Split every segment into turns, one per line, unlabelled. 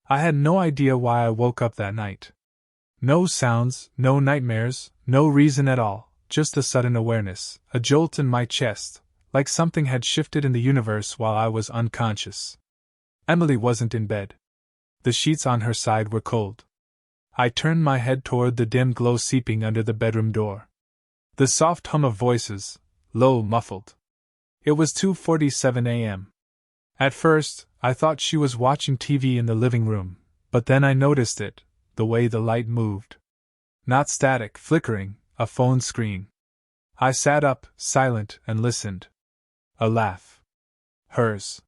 I had no idea why I woke up that night. No sounds, no nightmares, no reason at all, just a sudden awareness, a jolt in my chest, like something had shifted in the universe while I was unconscious. Emily wasn't in bed. The sheets on her side were cold. I turned my head toward the dim glow seeping under the bedroom door. The soft hum of voices, low, muffled. It was 2:47 a.m. At first, I thought she was watching TV in the living room, but then I noticed it, the way the light moved. Not static, flickering, a phone screen. I sat up, silent, and listened. A laugh. Hers.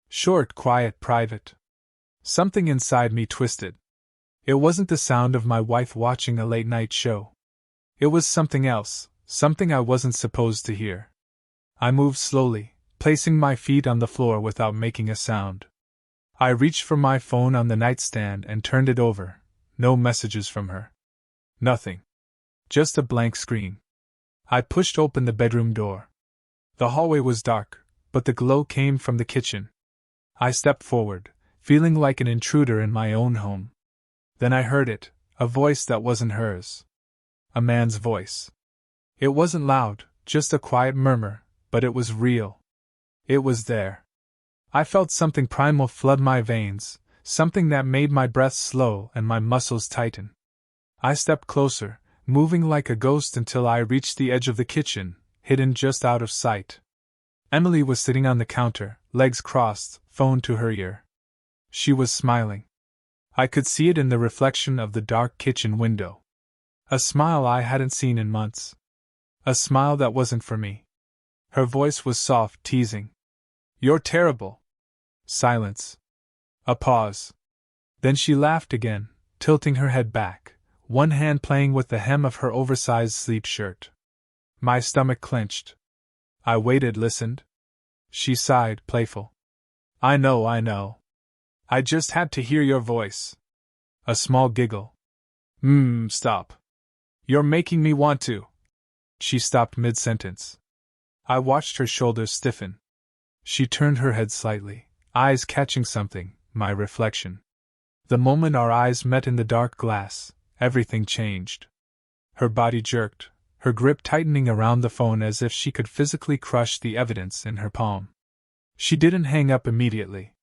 Short, quiet, private. Something inside me twisted. It wasn't the sound of my wife watching a late-night show. It was something else, something I wasn't supposed to hear. I moved slowly, placing my feet on the floor without making a sound. I reached for my phone on the nightstand and turned it over. No messages from her. Nothing. Just a blank screen. I pushed open the bedroom door. The hallway was dark, but the glow came from the kitchen. I stepped forward, feeling like an intruder in my own home. Then I heard it, a voice that wasn't hers. A man's voice. It wasn't loud, just a quiet murmur, but it was real. It was there. I felt something primal flood my veins, something that made my breath slow and my muscles tighten. I stepped closer, moving like a ghost until I reached the edge of the kitchen, hidden just out of sight. Emily was sitting on the counter, legs crossed, phone to her ear. She was smiling. I could see it in the reflection of the dark kitchen window. A smile I hadn't seen in months. A smile that wasn't for me. Her voice was soft, teasing. "You're terrible." Silence. A pause. Then she laughed again, tilting her head back, one hand playing with the hem of her oversized sleeved shirt. My stomach clenched. I waited, listened. She sighed, playful. I know. I just had to hear your voice." A small giggle. Stop. You're making me want to." She stopped mid-sentence. I watched her shoulders stiffen. She turned her head slightly, eyes catching something, my reflection. The moment our eyes met in the dark glass, everything changed. Her body jerked, her grip tightening around the phone as if she could physically crush the evidence in her palm. She didn't hang up immediately.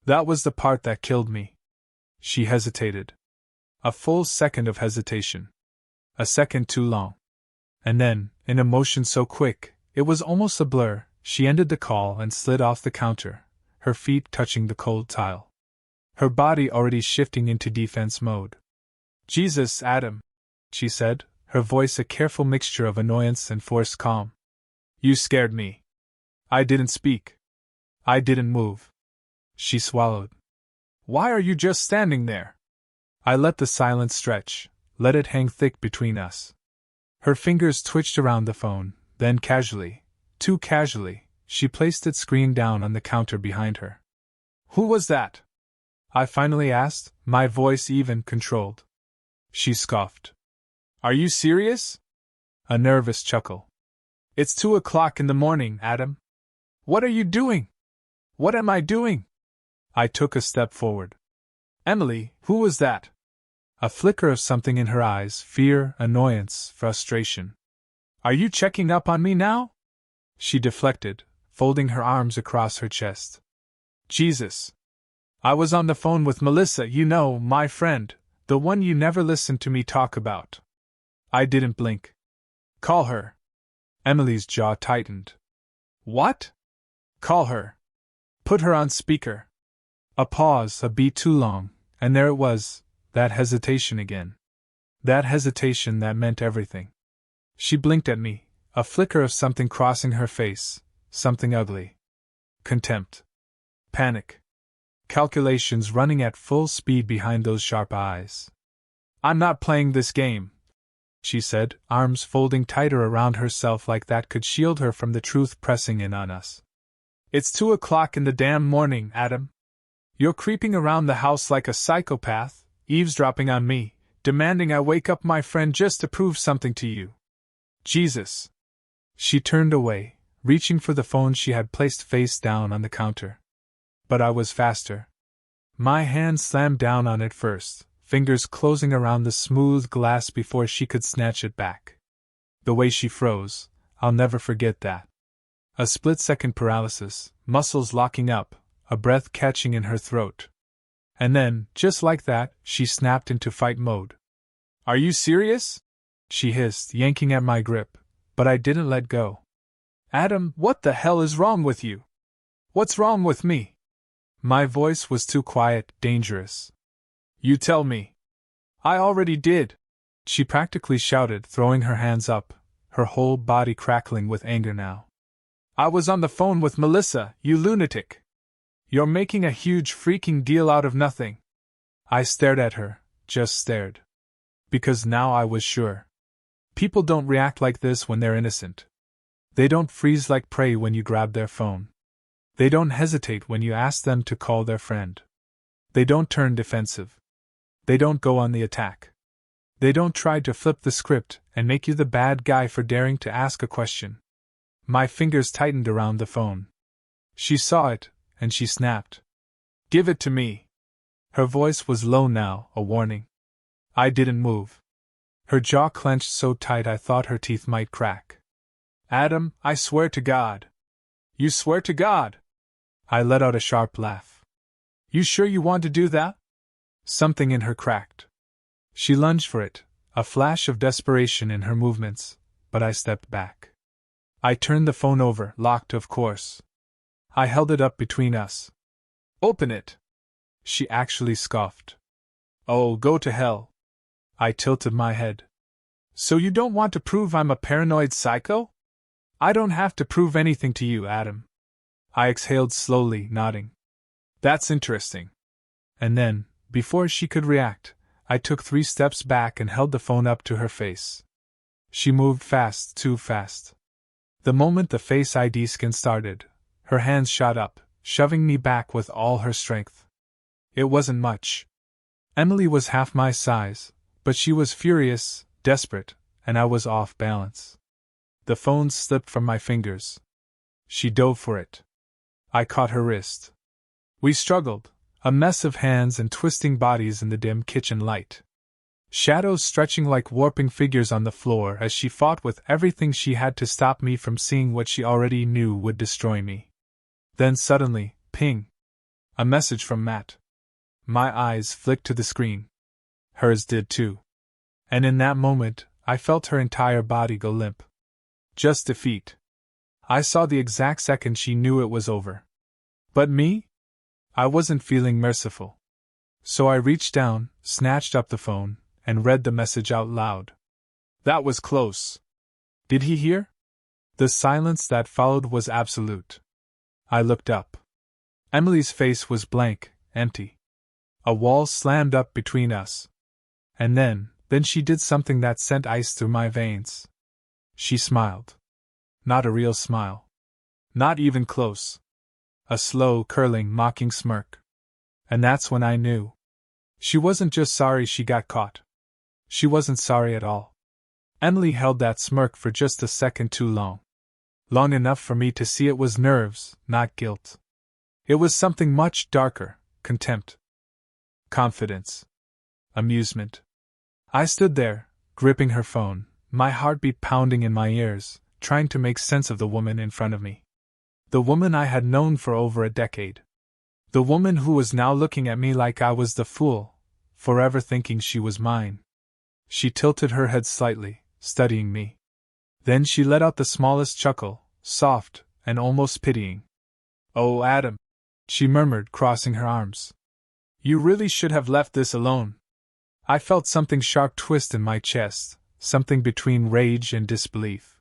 That was the part that killed me. She hesitated. A full second of hesitation. A second too long. And then, in a motion so quick, it was almost a blur, she ended the call and slid off the counter, her feet touching the cold tile. Her body already shifting into defense mode. "Jesus, Adam," she said, her voice a careful mixture of annoyance and forced calm. "You scared me." I didn't speak. I didn't move. She swallowed. "Why are you just standing there?" I let the silence stretch, let it hang thick between us. Her fingers twitched around the phone, then casually, too casually, she placed its screen down on the counter behind her. "Who was that?" I finally asked, my voice even, controlled. She scoffed. "Are you serious?" A nervous chuckle. "It's 2 o'clock in the morning, Adam. What are you doing?" "What am I doing?" I took a step forward. "Emily, who was that?" A flicker of something in her eyes, fear, annoyance, frustration. "Are you checking up on me now?" She deflected, folding her arms across her chest. "Jesus. I was on the phone with Melissa, my friend, the one you never listened to me talk about." I didn't blink. "Call her." Emily's jaw tightened. "What?" "Call her. Put her on speaker." A pause, a beat too long, and there it was, that hesitation again. That hesitation that meant everything. She blinked at me, a flicker of something crossing her face, something ugly. Contempt. Panic. Calculations running at full speed behind those sharp eyes. "I'm not playing this game," she said, arms folding tighter around herself like that could shield her from the truth pressing in on us. "It's 2 o'clock in the damn morning, Adam. You're creeping around the house like a psychopath, eavesdropping on me, demanding I wake up my friend just to prove something to you. Jesus." She turned away, reaching for the phone she had placed face down on the counter. But I was faster. My hand slammed down on it first, fingers closing around the smooth glass before she could snatch it back. The way she froze, I'll never forget that. A split-second paralysis, muscles locking up, a breath catching in her throat. And then, just like that, she snapped into fight mode. "Are you serious?" she hissed, yanking at my grip, but I didn't let go. "Adam, what the hell is wrong with you? What's wrong with me?" My voice was too quiet, dangerous. "You tell me." "I already did," she practically shouted, throwing her hands up, her whole body crackling with anger now. "I was on the phone with Melissa, you lunatic. You're making a huge freaking deal out of nothing." I stared at her, just stared. Because now I was sure. People don't react like this when they're innocent. They don't freeze like prey when you grab their phone. They don't hesitate when you ask them to call their friend. They don't turn defensive. They don't go on the attack. They don't try to flip the script and make you the bad guy for daring to ask a question. My fingers tightened around the phone. She saw it, and she snapped. "Give it to me." Her voice was low now, a warning. I didn't move. Her jaw clenched so tight I thought her teeth might crack. "Adam, I swear to God." "You swear to God?" I let out a sharp laugh. "You sure you want to do that?" Something in her cracked. She lunged for it, a flash of desperation in her movements, but I stepped back. I turned the phone over, locked of course. I held it up between us. "Open it." She actually scoffed. "Oh, go to hell." I tilted my head. "So you don't want to prove I'm a paranoid psycho?" "I don't have to prove anything to you, Adam." I exhaled slowly, nodding. "That's interesting." And then, before she could react, I took 3 steps back and held the phone up to her face. She moved fast, too fast. The moment the Face ID scan started, her hands shot up, shoving me back with all her strength. It wasn't much. Emily was half my size, but she was furious, desperate, and I was off balance. The phone slipped from my fingers. She dove for it. I caught her wrist. We struggled, a mess of hands and twisting bodies in the dim kitchen light. Shadows stretching like warping figures on the floor as she fought with everything she had to stop me from seeing what she already knew would destroy me. Then suddenly, ping! A message from Matt. My eyes flicked to the screen. Hers did too. And in that moment, I felt her entire body go limp. Just defeat. I saw the exact second she knew it was over. But me? I wasn't feeling merciful. So I reached down, snatched up the phone, and read the message out loud. "That was close. Did he hear?" The silence that followed was absolute. I looked up. Emily's face was blank, empty. A wall slammed up between us. And then she did something that sent ice through my veins. She smiled. Not a real smile. Not even close. A slow, curling, mocking smirk. And that's when I knew. She wasn't just sorry she got caught. She wasn't sorry at all. Emily held that smirk for just a second too long. Long enough for me to see it was nerves, not guilt. It was something much darker, contempt. Confidence. Amusement. I stood there, gripping her phone, my heartbeat pounding in my ears, trying to make sense of the woman in front of me. The woman I had known for over a decade. The woman who was now looking at me like I was the fool, forever thinking she was mine. She tilted her head slightly, studying me. Then she let out the smallest chuckle, soft and almost pitying. "Oh, Adam," she murmured, crossing her arms. "You really should have left this alone." I felt something sharp twist in my chest, something between rage and disbelief.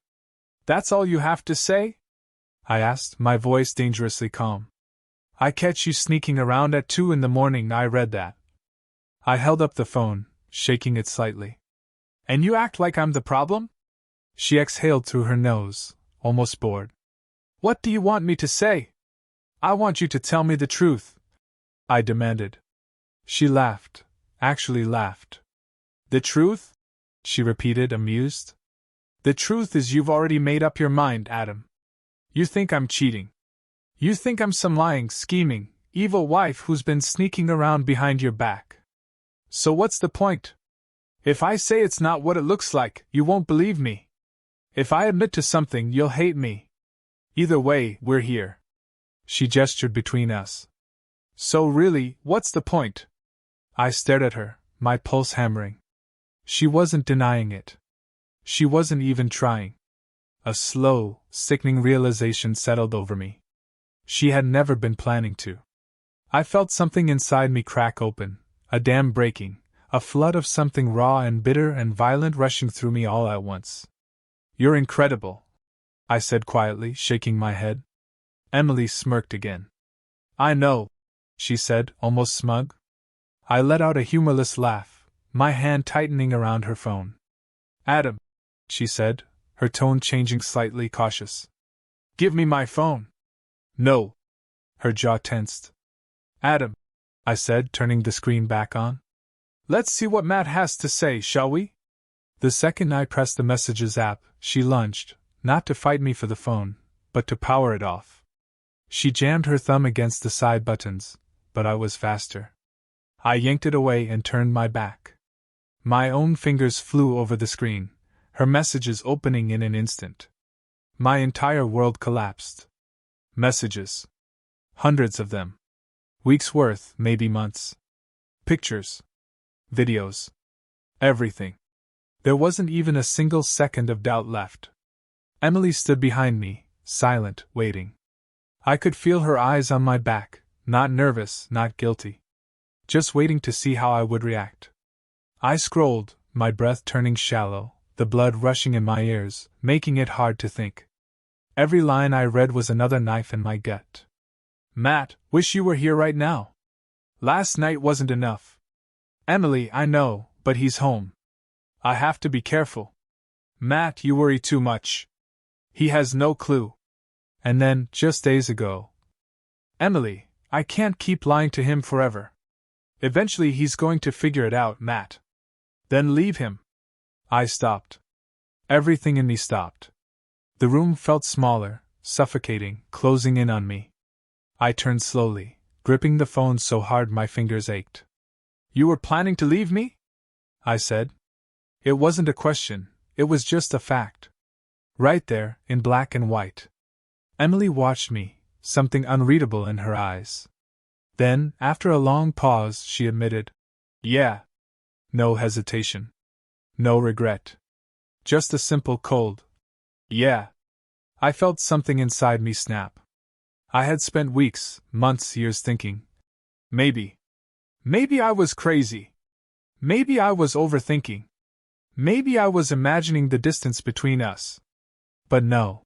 "That's all you have to say?" I asked, my voice dangerously calm. "I catch you sneaking around at 2 in the morning, I read that." I held up the phone, shaking it slightly. "And you act like I'm the problem?" She exhaled through her nose, almost bored. "What do you want me to say?" "I want you to tell me the truth," I demanded. She laughed, actually laughed. "The truth?" she repeated, amused. "The truth is you've already made up your mind, Adam. You think I'm cheating. You think I'm some lying, scheming, evil wife who's been sneaking around behind your back. So what's the point? If I say it's not what it looks like, you won't believe me. If I admit to something, you'll hate me. Either way, we're here." She gestured between us. "So really, what's the point?" I stared at her, my pulse hammering. She wasn't denying it. She wasn't even trying. A slow, sickening realization settled over me. She had never been planning to. I felt something inside me crack open, a dam breaking, a flood of something raw and bitter and violent rushing through me all at once. "You're incredible," I said quietly, shaking my head. Emily smirked again. "I know," she said, almost smug. I let out a humorless laugh, my hand tightening around her phone. "Adam," she said, her tone changing slightly cautious. "Give me my phone." "No." Her jaw tensed. "Adam," I said, turning the screen back on. "Let's see what Matt has to say, shall we?" The second I pressed the Messages app, she lunged, not to fight me for the phone, but to power it off. She jammed her thumb against the side buttons, but I was faster. I yanked it away and turned my back. My own fingers flew over the screen, her messages opening in an instant. My entire world collapsed. Messages. Hundreds of them. Weeks' worth, maybe months. Pictures. Videos. Everything. There wasn't even a single second of doubt left. Emily stood behind me, silent, waiting. I could feel her eyes on my back, not nervous, not guilty. Just waiting to see how I would react. I scrolled, my breath turning shallow, the blood rushing in my ears, making it hard to think. Every line I read was another knife in my gut. "Matt, wish you were here right now. Last night wasn't enough. Emily, I know, but he's home. I have to be careful. Matt, you worry too much. He has no clue." And then, just days ago. "Emily, I can't keep lying to him forever. Eventually he's going to figure it out, Matt. Then leave him." I stopped. Everything in me stopped. The room felt smaller, suffocating, closing in on me. I turned slowly, gripping the phone so hard my fingers ached. "You were planning to leave me?" I said. It wasn't a question, it was just a fact. Right there, in black and white. Emily watched me, something unreadable in her eyes. Then, after a long pause, she admitted, "Yeah." No hesitation. No regret. Just a simple, cold, "Yeah." I felt something inside me snap. I had spent weeks, months, years thinking. Maybe I was crazy. Maybe I was overthinking. Maybe I was imagining the distance between us. But no.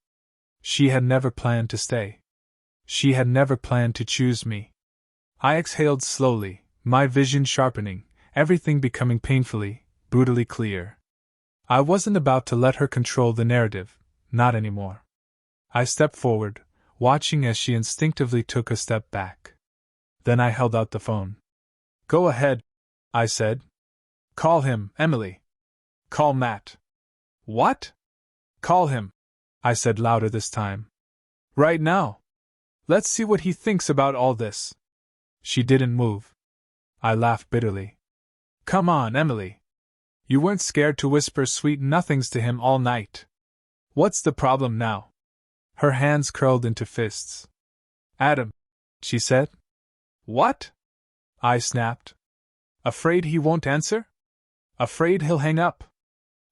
She had never planned to stay. She had never planned to choose me. I exhaled slowly, my vision sharpening, everything becoming painfully, brutally clear. I wasn't about to let her control the narrative, not anymore. I stepped forward, watching as she instinctively took a step back. Then I held out the phone. "Go ahead," I said. "Call him, Emily. Call Matt." "What?" "Call him," I said louder this time. "Right now. Let's see what he thinks about all this." She didn't move. I laughed bitterly. "Come on, Emily. You weren't scared to whisper sweet nothings to him all night. What's the problem now?" Her hands curled into fists. "Adam," she said. "What?" I snapped. "Afraid he won't answer? Afraid he'll hang up?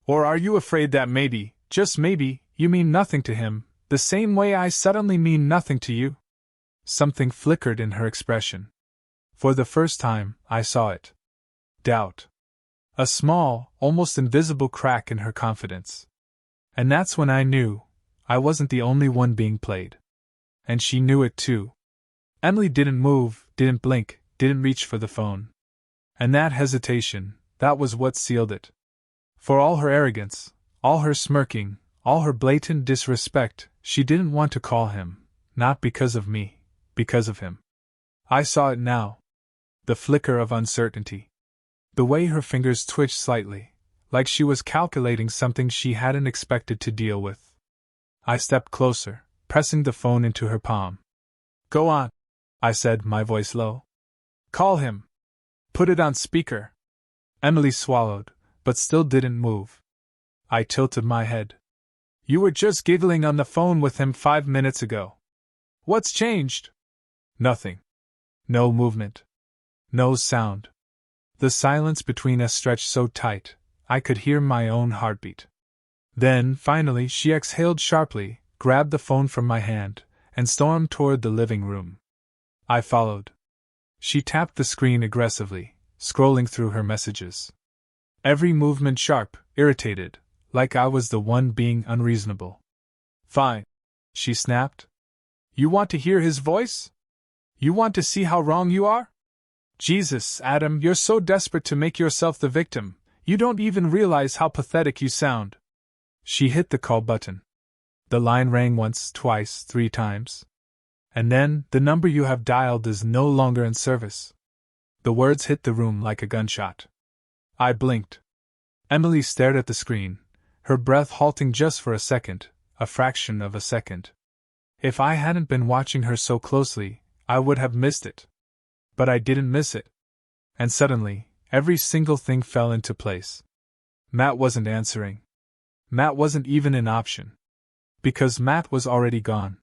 Or are you afraid that maybe, just maybe, you mean nothing to him, the same way I suddenly mean nothing to you?" Something flickered in her expression. For the first time, I saw it. Doubt. A small, almost invisible crack in her confidence. And that's when I knew I wasn't the only one being played. And she knew it too. Emily didn't move, didn't blink, didn't reach for the phone. And that hesitation, that was what sealed it. For all her arrogance, all her smirking, all her blatant disrespect, she didn't want to call him, not because of me, because of him. I saw it now. The flicker of uncertainty. The way her fingers twitched slightly, like she was calculating something she hadn't expected to deal with. I stepped closer, pressing the phone into her palm. "Go on," I said, my voice low. Call him. Put it on speaker. Emily swallowed, but still didn't move. I tilted my head. You were just giggling on the phone with him 5 minutes ago. What's changed? Nothing. No movement. No sound. The silence between us stretched so tight, I could hear my own heartbeat. Then, finally, she exhaled sharply, grabbed the phone from my hand, and stormed toward the living room. I followed. She tapped the screen aggressively, scrolling through her messages. Every movement sharp, irritated, like I was the one being unreasonable. Fine, she snapped. You want to hear his voice? You want to see how wrong you are? Jesus, Adam, you're so desperate to make yourself the victim, you don't even realize how pathetic you sound. She hit the call button. The line rang once, twice, 3 times. And then, the number you have dialed is no longer in service. The words hit the room like a gunshot. I blinked. Emily stared at the screen, her breath halting just for a second, a fraction of a second. If I hadn't been watching her so closely, I would have missed it. But I didn't miss it. And suddenly, every single thing fell into place. Matt wasn't answering. Matt wasn't even an option. Because Matt was already gone.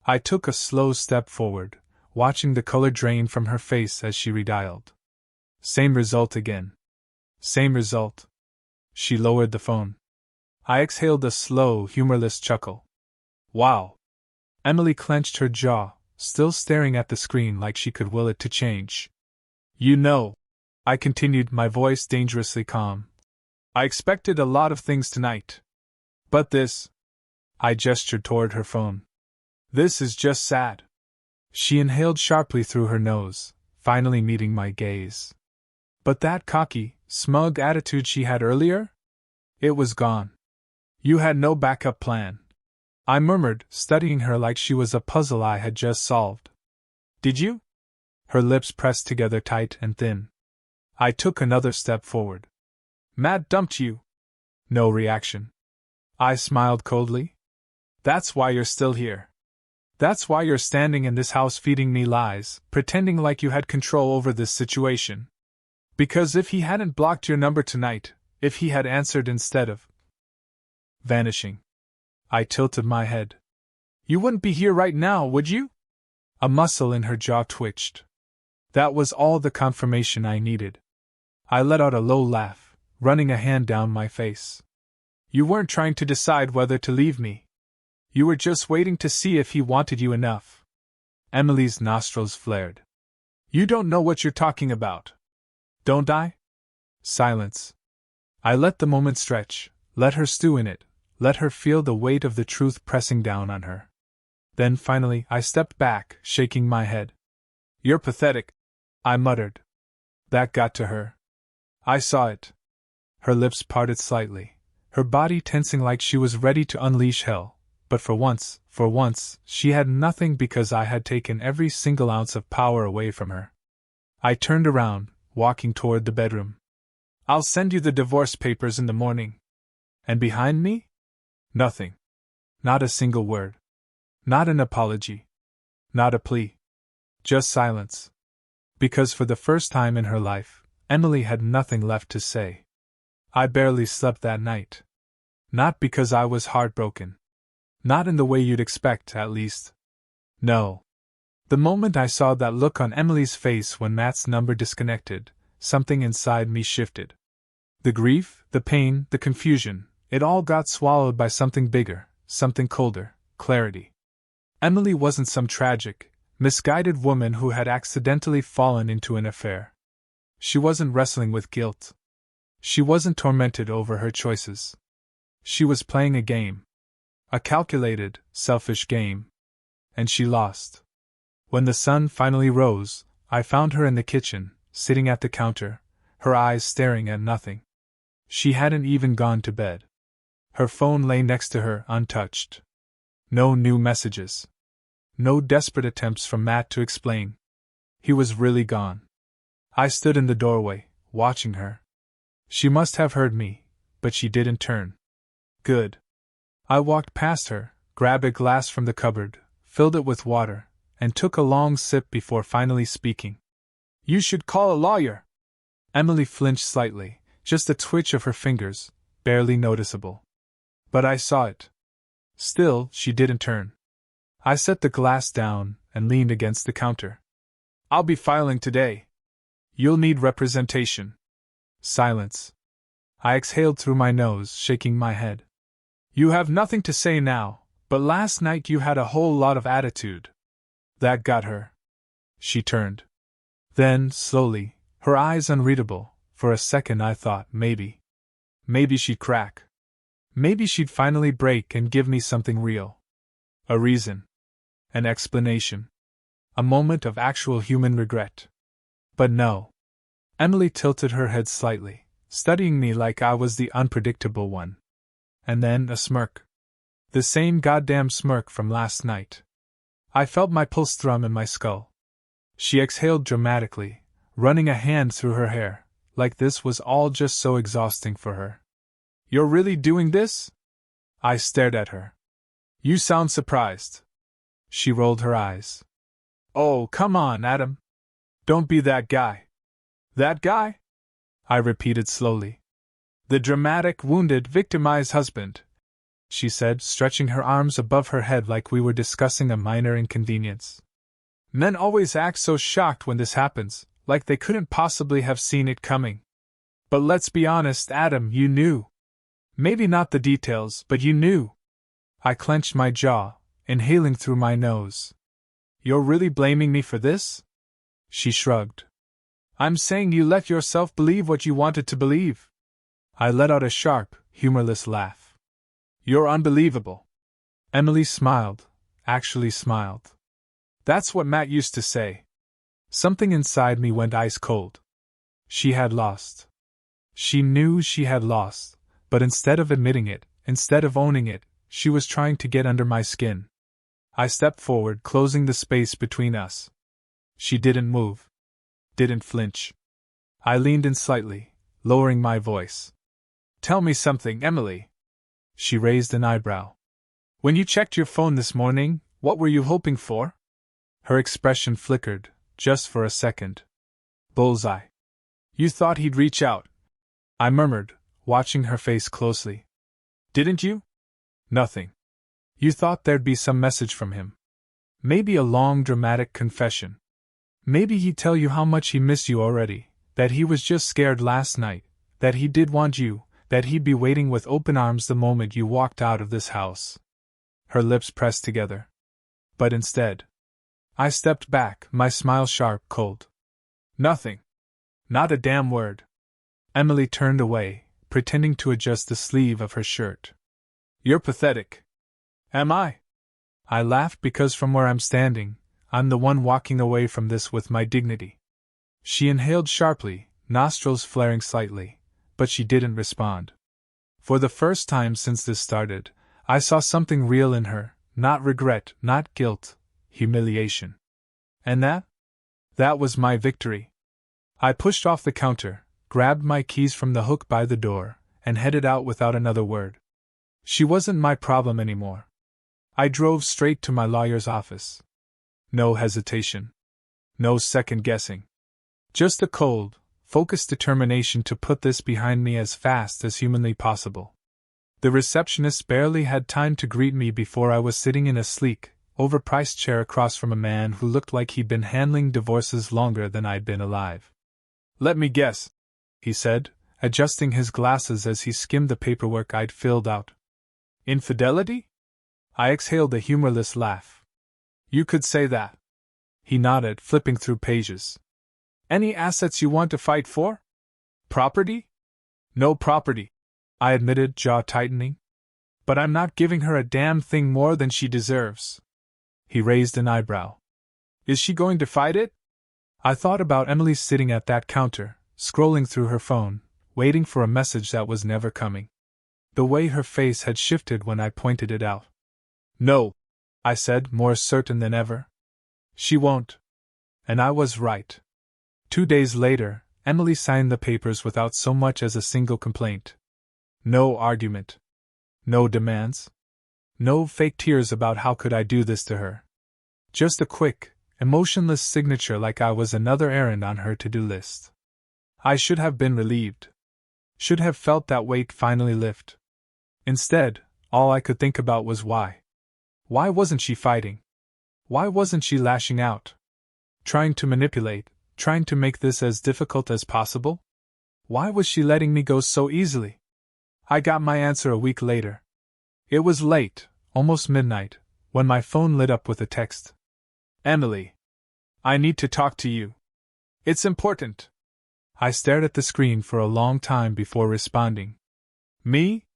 I took a slow step forward, watching the color drain from her face as she redialed. Same result again. Same result. She lowered the phone. I exhaled a slow, humorless chuckle. Wow. Emily clenched her jaw, still staring at the screen like she could will it to change. You know, I continued, my voice dangerously calm. I expected a lot of things tonight. But this. I gestured toward her phone. This is just sad. She inhaled sharply through her nose, finally meeting my gaze. But that cocky, smug attitude she had earlier? It was gone. You had no backup plan. I murmured, studying her like she was a puzzle I had just solved. Did you? Her lips pressed together tight and thin. I took another step forward. Matt dumped you. No reaction. I smiled coldly. That's why you're still here. That's why you're standing in this house feeding me lies, pretending like you had control over this situation. Because if he hadn't blocked your number tonight, if he had answered instead of vanishing. I tilted my head. You wouldn't be here right now, would you? A muscle in her jaw twitched. That was all the confirmation I needed. I let out a low laugh, running a hand down my face. You weren't trying to decide whether to leave me. You were just waiting to see if he wanted you enough. Emily's nostrils flared. You don't know what you're talking about. Don't I? Silence. I let the moment stretch, let her stew in it, let her feel the weight of the truth pressing down on her. Then finally I stepped back, shaking my head. You're pathetic, I muttered. That got to her. I saw it. Her lips parted slightly, her body tensing like she was ready to unleash hell, but for once, she had nothing because I had taken every single ounce of power away from her. I turned around, walking toward the bedroom. I'll send you the divorce papers in the morning. And behind me? Nothing. Not a single word. Not an apology. Not a plea. Just silence. Because for the first time in her life, Emily had nothing left to say. I barely slept that night. Not because I was heartbroken. Not in the way you'd expect, at least. No. The moment I saw that look on Emily's face when Matt's number disconnected, something inside me shifted. The grief, the pain, the confusion, it all got swallowed by something bigger, something colder, clarity. Emily wasn't some tragic, misguided woman who had accidentally fallen into an affair. She wasn't wrestling with guilt. She wasn't tormented over her choices. She was playing a game. A calculated, selfish game. And she lost. When the sun finally rose, I found her in the kitchen, sitting at the counter, her eyes staring at nothing. She hadn't even gone to bed. Her phone lay next to her, untouched. No new messages. No desperate attempts from Matt to explain. He was really gone. I stood in the doorway, watching her. She must have heard me, but she didn't turn. Good. I walked past her, grabbed a glass from the cupboard, filled it with water, and took a long sip before finally speaking. "You should call a lawyer." Emily flinched slightly, just a twitch of her fingers, barely noticeable. But I saw it. Still, she didn't turn. I set the glass down and leaned against the counter. "I'll be filing today. You'll need representation." Silence. I exhaled through my nose, shaking my head. "You have nothing to say now, but last night you had a whole lot of attitude." That got her. She turned. Then, slowly, her eyes unreadable, for a second I thought maybe she'd crack. Maybe she'd finally break and give me something real. A reason. An explanation. A moment of actual human regret. But no. Emily tilted her head slightly, studying me like I was the unpredictable one. And then a smirk. The same goddamn smirk from last night. I felt my pulse thrum in my skull. She exhaled dramatically, running a hand through her hair, like this was all just so exhausting for her. "You're really doing this?" I stared at her. "You sound surprised." She rolled her eyes. "Oh, come on, Adam. Don't be that guy." "That guy?" I repeated slowly. "The dramatic, wounded, victimized husband," she said, stretching her arms above her head like we were discussing a minor inconvenience. "Men always act so shocked when this happens, like they couldn't possibly have seen it coming. But let's be honest, Adam, you knew. Maybe not the details, but you knew." I clenched my jaw, inhaling through my nose. "You're really blaming me for this?" She shrugged. "I'm saying you let yourself believe what you wanted to believe." I let out a sharp, humorless laugh. "You're unbelievable." Emily smiled, actually smiled. "That's what Matt used to say." Something inside me went ice cold. She had lost. She knew she had lost, but instead of admitting it, instead of owning it, she was trying to get under my skin. I stepped forward, closing the space between us. She didn't move. Didn't flinch. I leaned in slightly, lowering my voice. "Tell me something, Emily." She raised an eyebrow. "When you checked your phone this morning, what were you hoping for?" Her expression flickered, just for a second. "Bullseye. You thought he'd reach out," I murmured, watching her face closely. "Didn't you?" "Nothing. You thought there'd be some message from him. Maybe a long, dramatic confession. Maybe he'd tell you how much he missed you already, that he was just scared last night, that he did want you, that he'd be waiting with open arms the moment you walked out of this house." Her lips pressed together. But instead, I stepped back, my smile sharp, cold. "Nothing. Not a damn word." Emily turned away, pretending to adjust the sleeve of her shirt. "You're pathetic." "Am I?" I laughed because from where I'm standing, I'm the one walking away from this with my dignity. She inhaled sharply, nostrils flaring slightly, but she didn't respond. For the first time since this started, I saw something real in her, not regret, not guilt, humiliation. And that was my victory. I pushed off the counter, grabbed my keys from the hook by the door, and headed out without another word. She wasn't my problem anymore. I drove straight to my lawyer's office. No hesitation. No second guessing. Just a cold, focused determination to put this behind me as fast as humanly possible. The receptionist barely had time to greet me before I was sitting in a sleek, overpriced chair across from a man who looked like he'd been handling divorces longer than I'd been alive. "Let me guess," he said, adjusting his glasses as he skimmed the paperwork I'd filled out. "Infidelity?" I exhaled a humorless laugh. "You could say that." He nodded, flipping through pages. "Any assets you want to fight for? Property?" "No property," I admitted, jaw tightening. "But I'm not giving her a damn thing more than she deserves." He raised an eyebrow. "Is she going to fight it?" I thought about Emily sitting at that counter, scrolling through her phone, waiting for a message that was never coming. The way her face had shifted when I pointed it out. "No," I said, more certain than ever. "She won't." And I was right. 2 days later, Emily signed the papers without so much as a single complaint. No argument. No demands. No fake tears about how could I do this to her. Just a quick, emotionless signature like I was another errand on her to-do list. I should have been relieved. Should have felt that weight finally lift. Instead, all I could think about was why. Why wasn't she fighting? Why wasn't she lashing out? Trying to manipulate, trying to make this as difficult as possible? Why was she letting me go so easily? I got my answer a week later. It was late, almost midnight, when my phone lit up with a text. Emily. I need to talk to you. It's important. I stared at the screen for a long time before responding. Me?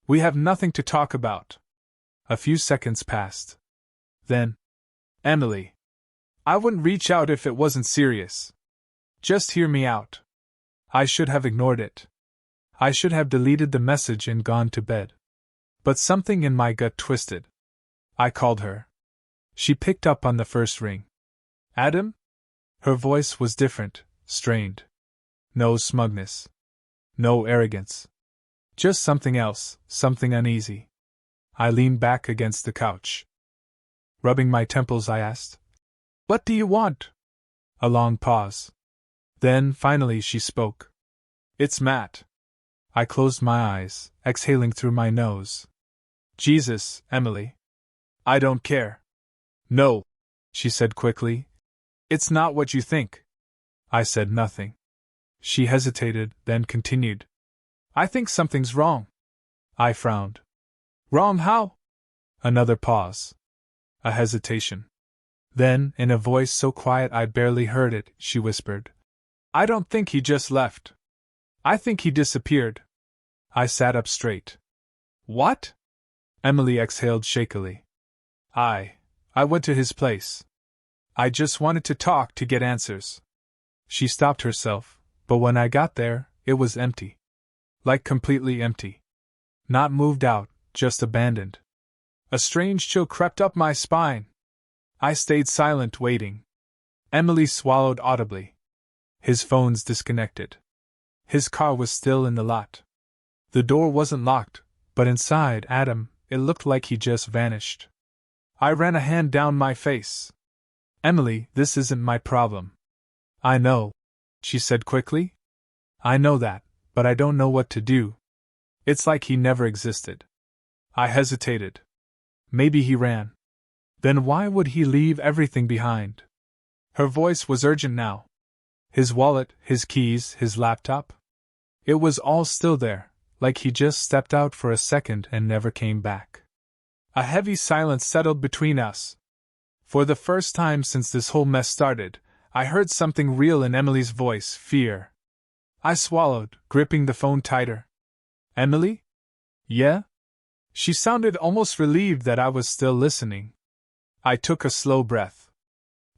We have nothing to talk about. A few seconds passed. Then, Emily. I wouldn't reach out if it wasn't serious. Just hear me out. I should have ignored it. I should have deleted the message and gone to bed. But something in my gut twisted. I called her. She picked up on the first ring. Adam? Her voice was different, strained. No smugness. No arrogance. Just something else, something uneasy. I leaned back against the couch. Rubbing my temples, I asked, "What do you want?" A long pause. Then, finally, she spoke. "It's Matt." I closed my eyes, exhaling through my nose. "Jesus, Emily. I don't care." "No," she said quickly. "It's not what you think." I said nothing. She hesitated, then continued. "I think something's wrong." I frowned. "Wrong how?" Another pause. A hesitation. Then, in a voice so quiet I barely heard it, she whispered, "I don't think he just left. I think he disappeared." I sat up straight. "What?" Emily exhaled shakily. I went to his place. I just wanted to talk to get answers." She stopped herself, but when I got there, it was empty. Like completely empty. Not moved out, just abandoned. A strange chill crept up my spine. I stayed silent, waiting. Emily swallowed audibly. His phone's disconnected. His car was still in the lot. The door wasn't locked, but inside Adam, it looked like he just vanished. I ran a hand down my face. "Emily, this isn't my problem." "I know," she said quickly. "I know that, but I don't know what to do. It's like he never existed." I hesitated. Maybe he ran. Then why would he leave everything behind? Her voice was urgent now. His wallet, his keys, his laptop. It was all still there, like he just stepped out for a second and never came back. A heavy silence settled between us. For the first time since this whole mess started, I heard something real in Emily's voice, fear. I swallowed, gripping the phone tighter. "Emily?" "Yeah?" She sounded almost relieved that I was still listening. I took a slow breath.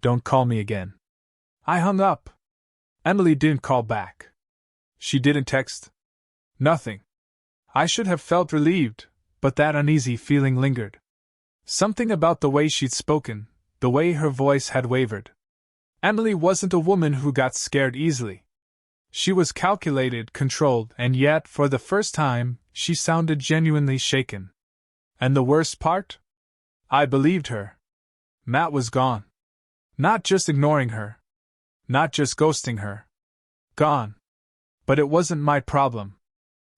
"Don't call me again." I hung up. Emily didn't call back. She didn't text. Nothing. I should have felt relieved, but that uneasy feeling lingered. Something about the way she'd spoken, the way her voice had wavered. Emily wasn't a woman who got scared easily. She was calculated, controlled, and yet, for the first time, she sounded genuinely shaken. And the worst part? I believed her. Matt was gone. Not just ignoring her. Not just ghosting her. Gone. But it wasn't my problem.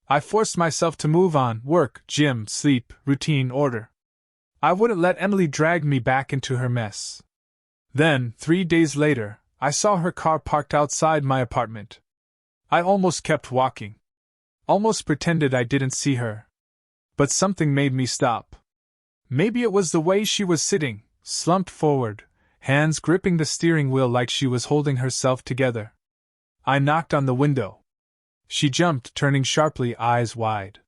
I forced myself to move on: work, gym, sleep, routine, order. I wouldn't let Emily drag me back into her mess. Then, 3 days later, I saw her car parked outside my apartment. I almost kept walking. Almost pretended I didn't see her. But something made me stop. Maybe it was the way she was sitting, slumped forward, hands gripping the steering wheel like she was holding herself together. I knocked on the window. She jumped, turning sharply, eyes wide.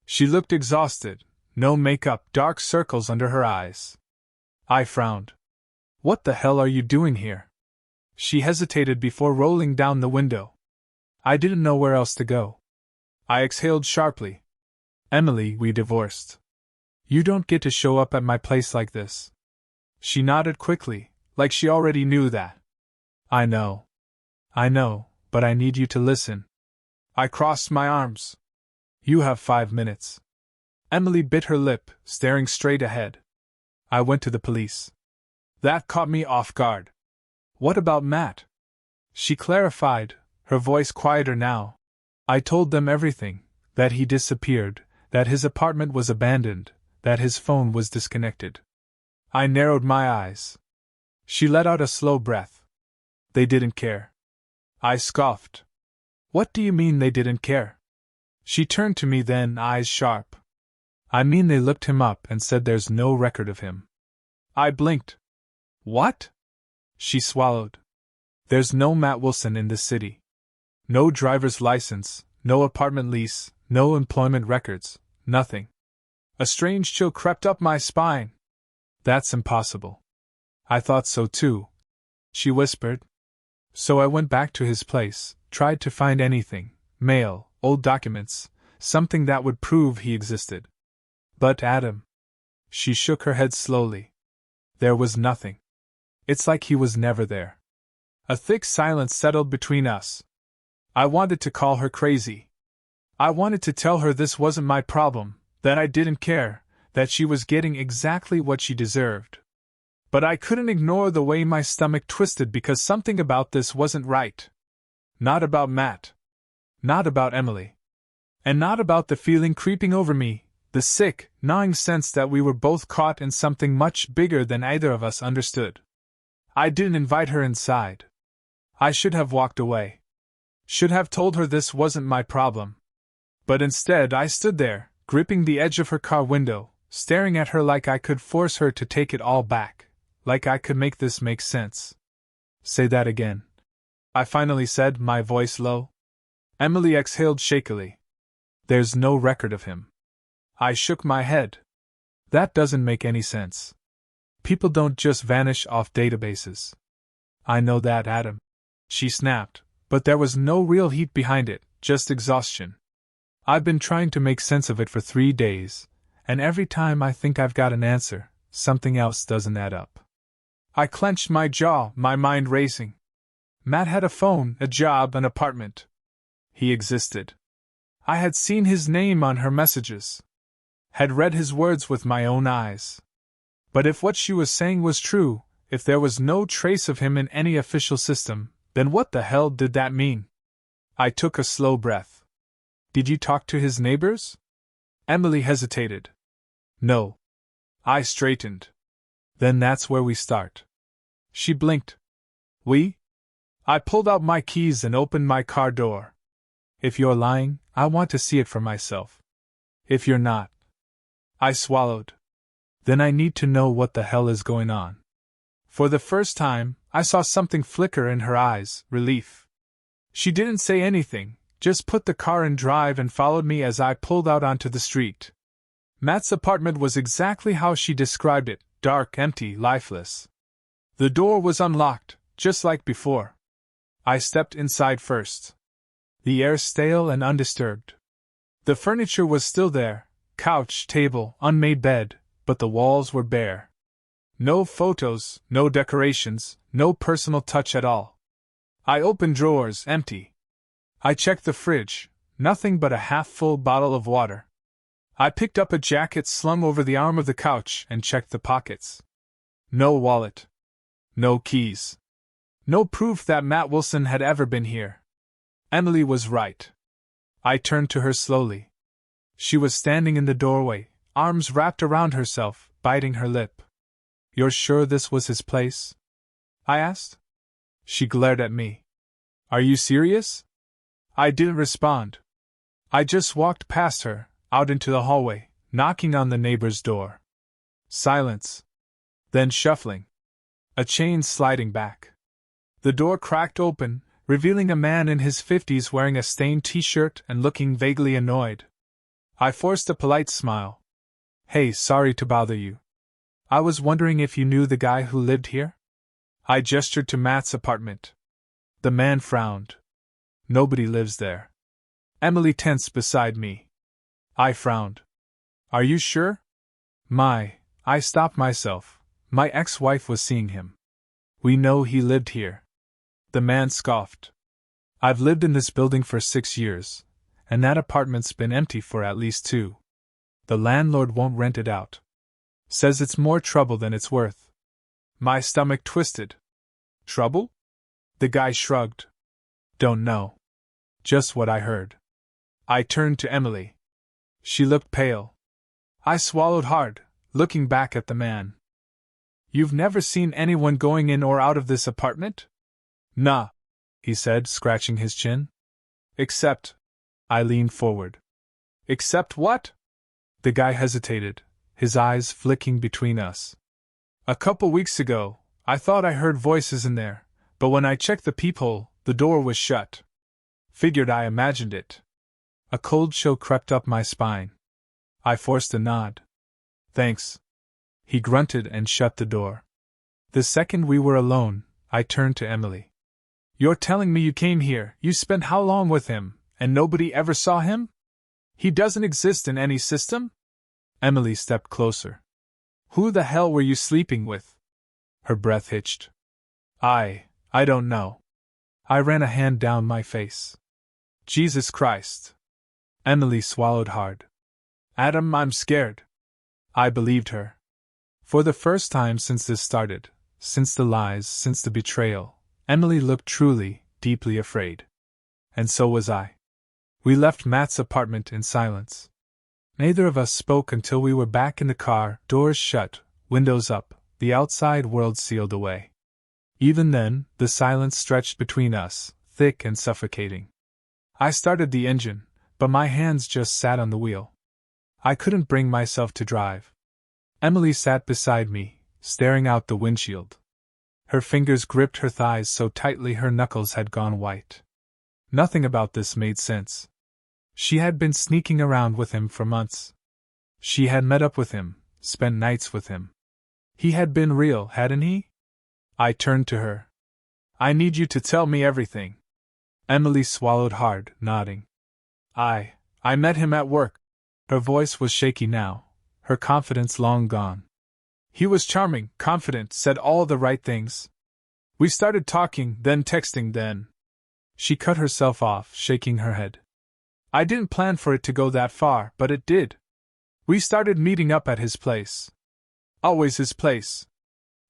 She looked exhausted, no makeup, dark circles under her eyes. I frowned. "What the hell are you doing here?" She hesitated before rolling down the window. I didn't know where else to go. I exhaled sharply. "Emily, we divorced. You don't get to show up at my place like this." She nodded quickly, like she already knew that. I know, but I need you to listen." I crossed my arms. "You have 5 minutes." Emily bit her lip, staring straight ahead. "I went to the police." That caught me off guard. What about Matt? She clarified, her voice quieter now. I told them everything, that he disappeared, that his apartment was abandoned, that his phone was disconnected. I narrowed my eyes. She let out a slow breath. They didn't care. I scoffed. What do you mean they didn't care? She turned to me then, eyes sharp. I mean they looked him up and said there's no record of him. I blinked. What? She swallowed. There's no Matt Wilson in this city. No driver's license, no apartment lease, no employment records, nothing. A strange chill crept up my spine. That's impossible. I thought so too, she whispered. So I went back to his place, tried to find anything, mail, old documents, something that would prove he existed. But Adam. She shook her head slowly. There was nothing. It's like he was never there. A thick silence settled between us. I wanted to call her crazy. I wanted to tell her this wasn't my problem, that I didn't care, that she was getting exactly what she deserved. But I couldn't ignore the way my stomach twisted because something about this wasn't right. Not about Matt. Not about Emily. And not about the feeling creeping over me, the sick, gnawing sense that we were both caught in something much bigger than either of us understood. I didn't invite her inside. I should have walked away. Should have told her this wasn't my problem. But instead I stood there, gripping the edge of her car window, staring at her like I could force her to take it all back, like I could make this make sense. Say that again, I finally said, my voice low. Emily exhaled shakily. There's no record of him. I shook my head. That doesn't make any sense. People don't just vanish off databases. I know that, Adam. She snapped, but there was no real heat behind it, just exhaustion. I've been trying to make sense of it for 3 days, and every time I think I've got an answer, something else doesn't add up. I clenched my jaw, my mind racing. Matt had a phone, a job, an apartment. He existed. I had seen his name on her messages. Had read his words with my own eyes. But if what she was saying was true, if there was no trace of him in any official system, then what the hell did that mean? I took a slow breath. Did you talk to his neighbors? Emily hesitated. No. I straightened. Then that's where we start. She blinked. We? I pulled out my keys and opened my car door. If you're lying, I want to see it for myself. If you're not. I swallowed. Then I need to know what the hell is going on. For the first time, I saw something flicker in her eyes, relief. She didn't say anything, just put the car in drive and followed me as I pulled out onto the street. Matt's apartment was exactly how she described it, dark, empty, lifeless. The door was unlocked, just like before. I stepped inside first. The air stale and undisturbed. The furniture was still there, couch, table, unmade bed, but the walls were bare. No photos, no decorations, no personal touch at all. I opened drawers, empty. I checked the fridge, nothing but a half-full bottle of water. I picked up a jacket slung over the arm of the couch and checked the pockets. No wallet. No keys. No proof that Matt Wilson had ever been here. Emily was right. I turned to her slowly. She was standing in the doorway, arms wrapped around herself, biting her lip. You're sure this was his place? I asked. She glared at me. Are you serious? I didn't respond. I just walked past her, out into the hallway, knocking on the neighbor's door. Silence. Then shuffling. A chain sliding back. The door cracked open, revealing a man in his 50s wearing a stained t-shirt and looking vaguely annoyed. I forced a polite smile. Hey, sorry to bother you. I was wondering if you knew the guy who lived here? I gestured to Matt's apartment. The man frowned. Nobody lives there. Emily tensed beside me. I frowned. Are you sure? I stopped myself. My ex-wife was seeing him. We know he lived here. The man scoffed. I've lived in this building for 6 years, and that apartment's been empty for at least 2. The landlord won't rent it out. Says it's more trouble than it's worth. My stomach twisted. Trouble? The guy shrugged. Don't know. Just what I heard. I turned to Emily. She looked pale. I swallowed hard, looking back at the man. You've never seen anyone going in or out of this apartment? Nah, he said, scratching his chin. Except. I leaned forward. Except what? The guy hesitated, his eyes flicking between us. A couple weeks ago, I thought I heard voices in there, but when I checked the peephole, the door was shut. Figured I imagined it. A cold chill crept up my spine. I forced a nod. Thanks. He grunted and shut the door. The second we were alone, I turned to Emily. You're telling me you came here, you spent how long with him, and nobody ever saw him? He doesn't exist in any system? Emily stepped closer. Who the hell were you sleeping with? Her breath hitched. I don't know. I ran a hand down my face. Jesus Christ. Emily swallowed hard. Adam, I'm scared. I believed her. For the first time since this started, since the lies, since the betrayal, Emily looked truly, deeply afraid. And so was I. We left Matt's apartment in silence. Neither of us spoke until we were back in the car, doors shut, windows up, the outside world sealed away. Even then, the silence stretched between us, thick and suffocating. I started the engine, but my hands just sat on the wheel. I couldn't bring myself to drive. Emily sat beside me, staring out the windshield. Her fingers gripped her thighs so tightly her knuckles had gone white. Nothing about this made sense. She had been sneaking around with him for months. She had met up with him, spent nights with him. He had been real, hadn't he? I turned to her. I need you to tell me everything. Emily swallowed hard, nodding. I met him at work. Her voice was shaky now, her confidence long gone. He was charming, confident, said all the right things. We started talking, then texting, then. She cut herself off, shaking her head. I didn't plan for it to go that far, but it did. We started meeting up at his place. Always his place.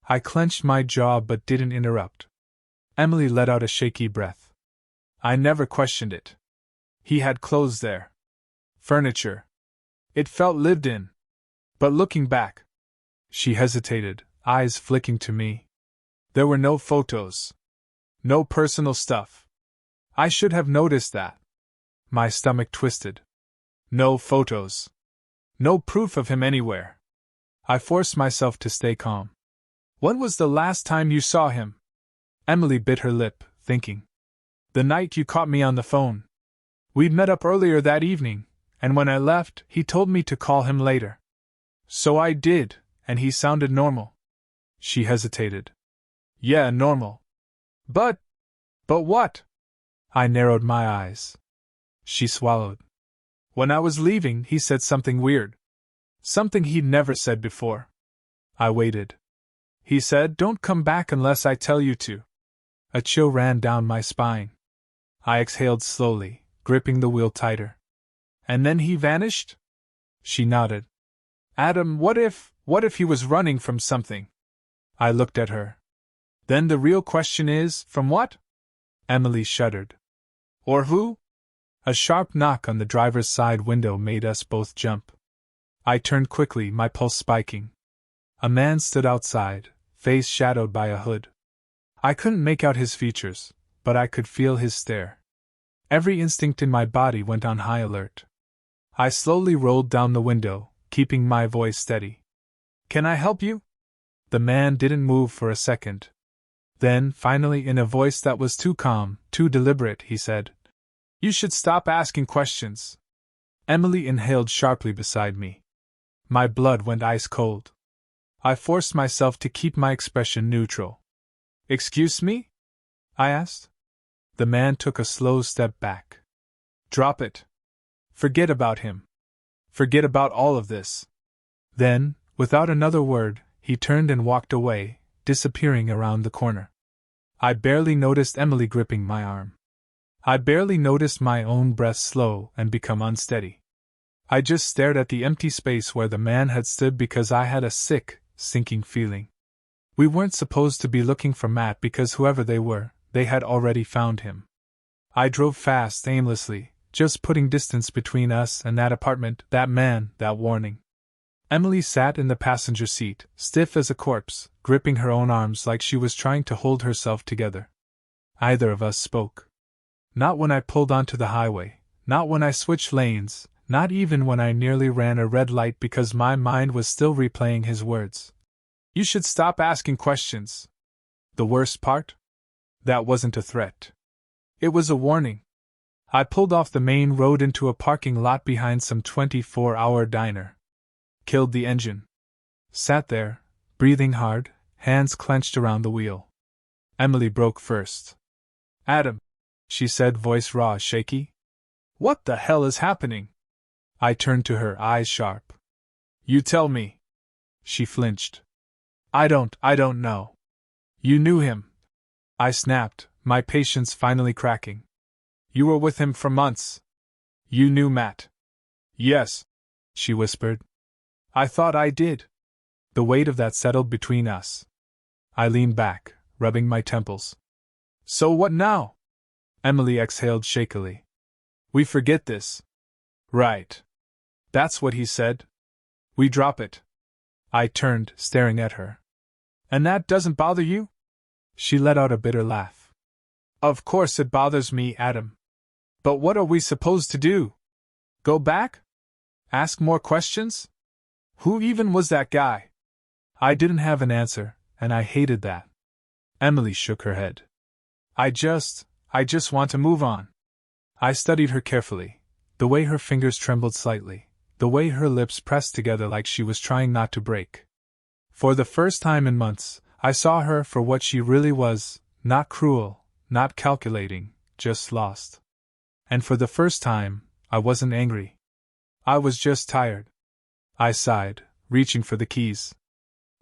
I clenched my jaw but didn't interrupt. Emily let out a shaky breath. I never questioned it. He had clothes there. Furniture. It felt lived in. But looking back. She hesitated, eyes flicking to me. There were no photos. No personal stuff. I should have noticed that. My stomach twisted. No photos. No proof of him anywhere. I forced myself to stay calm. When was the last time you saw him? Emily bit her lip, thinking. The night you caught me on the phone. We'd met up earlier that evening, and when I left, he told me to call him later. So I did, and he sounded normal. She hesitated. Yeah, normal. But what? I narrowed my eyes. She swallowed. When I was leaving, he said something weird. Something he'd never said before. I waited. He said, "Don't come back unless I tell you to." A chill ran down my spine. I exhaled slowly, gripping the wheel tighter. And then he vanished? She nodded. Adam, what if he was running from something? I looked at her. Then the real question is, from what? Emily shuddered. Or who? A sharp knock on the driver's side window made us both jump. I turned quickly, my pulse spiking. A man stood outside, face shadowed by a hood. I couldn't make out his features, but I could feel his stare. Every instinct in my body went on high alert. I slowly rolled down the window, keeping my voice steady. Can I help you? The man didn't move for a second. Then, finally, in a voice that was too calm, too deliberate, he said, You should stop asking questions. Emily inhaled sharply beside me. My blood went ice cold. I forced myself to keep my expression neutral. Excuse me? I asked. The man took a slow step back. Drop it. Forget about him. Forget about all of this. Then, without another word, he turned and walked away, disappearing around the corner. I barely noticed Emily gripping my arm. I barely noticed my own breath slow and become unsteady. I just stared at the empty space where the man had stood because I had a sick, sinking feeling. We weren't supposed to be looking for Matt because whoever they were, they had already found him. I drove fast, aimlessly, just putting distance between us and that apartment, that man, that warning. Emily sat in the passenger seat, stiff as a corpse, gripping her own arms like she was trying to hold herself together. Neither of us spoke. Not when I pulled onto the highway, not when I switched lanes, not even when I nearly ran a red light because my mind was still replaying his words. You should stop asking questions. The worst part? That wasn't a threat. It was a warning. I pulled off the main road into a parking lot behind some 24-hour diner. Killed the engine. Sat there, breathing hard, hands clenched around the wheel. Emily broke first. Adam, she said, voice raw, shaky. What the hell is happening? I turned to her, eyes sharp. You tell me. She flinched. I don't know. You knew him. I snapped, my patience finally cracking. You were with him for months. You knew Matt. Yes, she whispered. I thought I did. The weight of that settled between us. I leaned back, rubbing my temples. So what now? Emily exhaled shakily. We forget this. Right. That's what he said. We drop it. I turned, staring at her. And that doesn't bother you? She let out a bitter laugh. Of course it bothers me, Adam. But what are we supposed to do? Go back? Ask more questions? Who even was that guy? I didn't have an answer, and I hated that. Emily shook her head. I just want to move on. I studied her carefully, the way her fingers trembled slightly, the way her lips pressed together like she was trying not to break. For the first time in months, I saw her for what she really was, not cruel, not calculating, just lost. And for the first time, I wasn't angry. I was just tired. I sighed, reaching for the keys.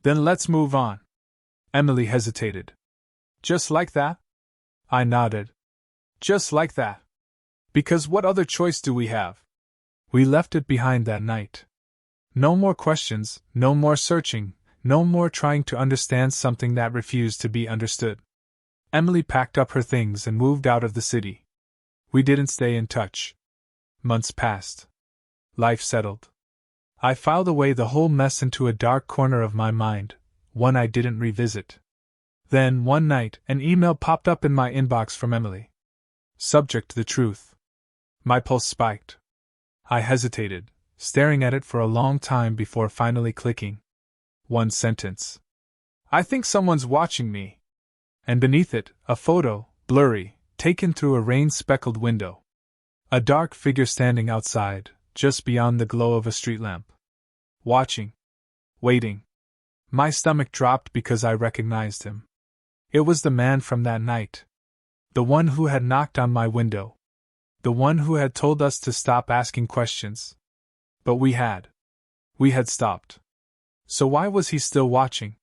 Then let's move on. Emily hesitated. Just like that? I nodded. Just like that. Because what other choice do we have? We left it behind that night. No more questions, no more searching, no more trying to understand something that refused to be understood. Emily packed up her things and moved out of the city. We didn't stay in touch. Months passed. Life settled. I filed away the whole mess into a dark corner of my mind, one I didn't revisit. Then, one night, an email popped up in my inbox from Emily. Subject: the truth. My pulse spiked. I hesitated, staring at it for a long time before finally clicking. One sentence. I think someone's watching me. And beneath it, a photo, blurry, taken through a rain-speckled window. A dark figure standing outside, just beyond the glow of a street lamp. Watching. Waiting. My stomach dropped because I recognized him. It was the man from that night. The one who had knocked on my window. The one who had told us to stop asking questions. But we had. We had stopped. So why was he still watching?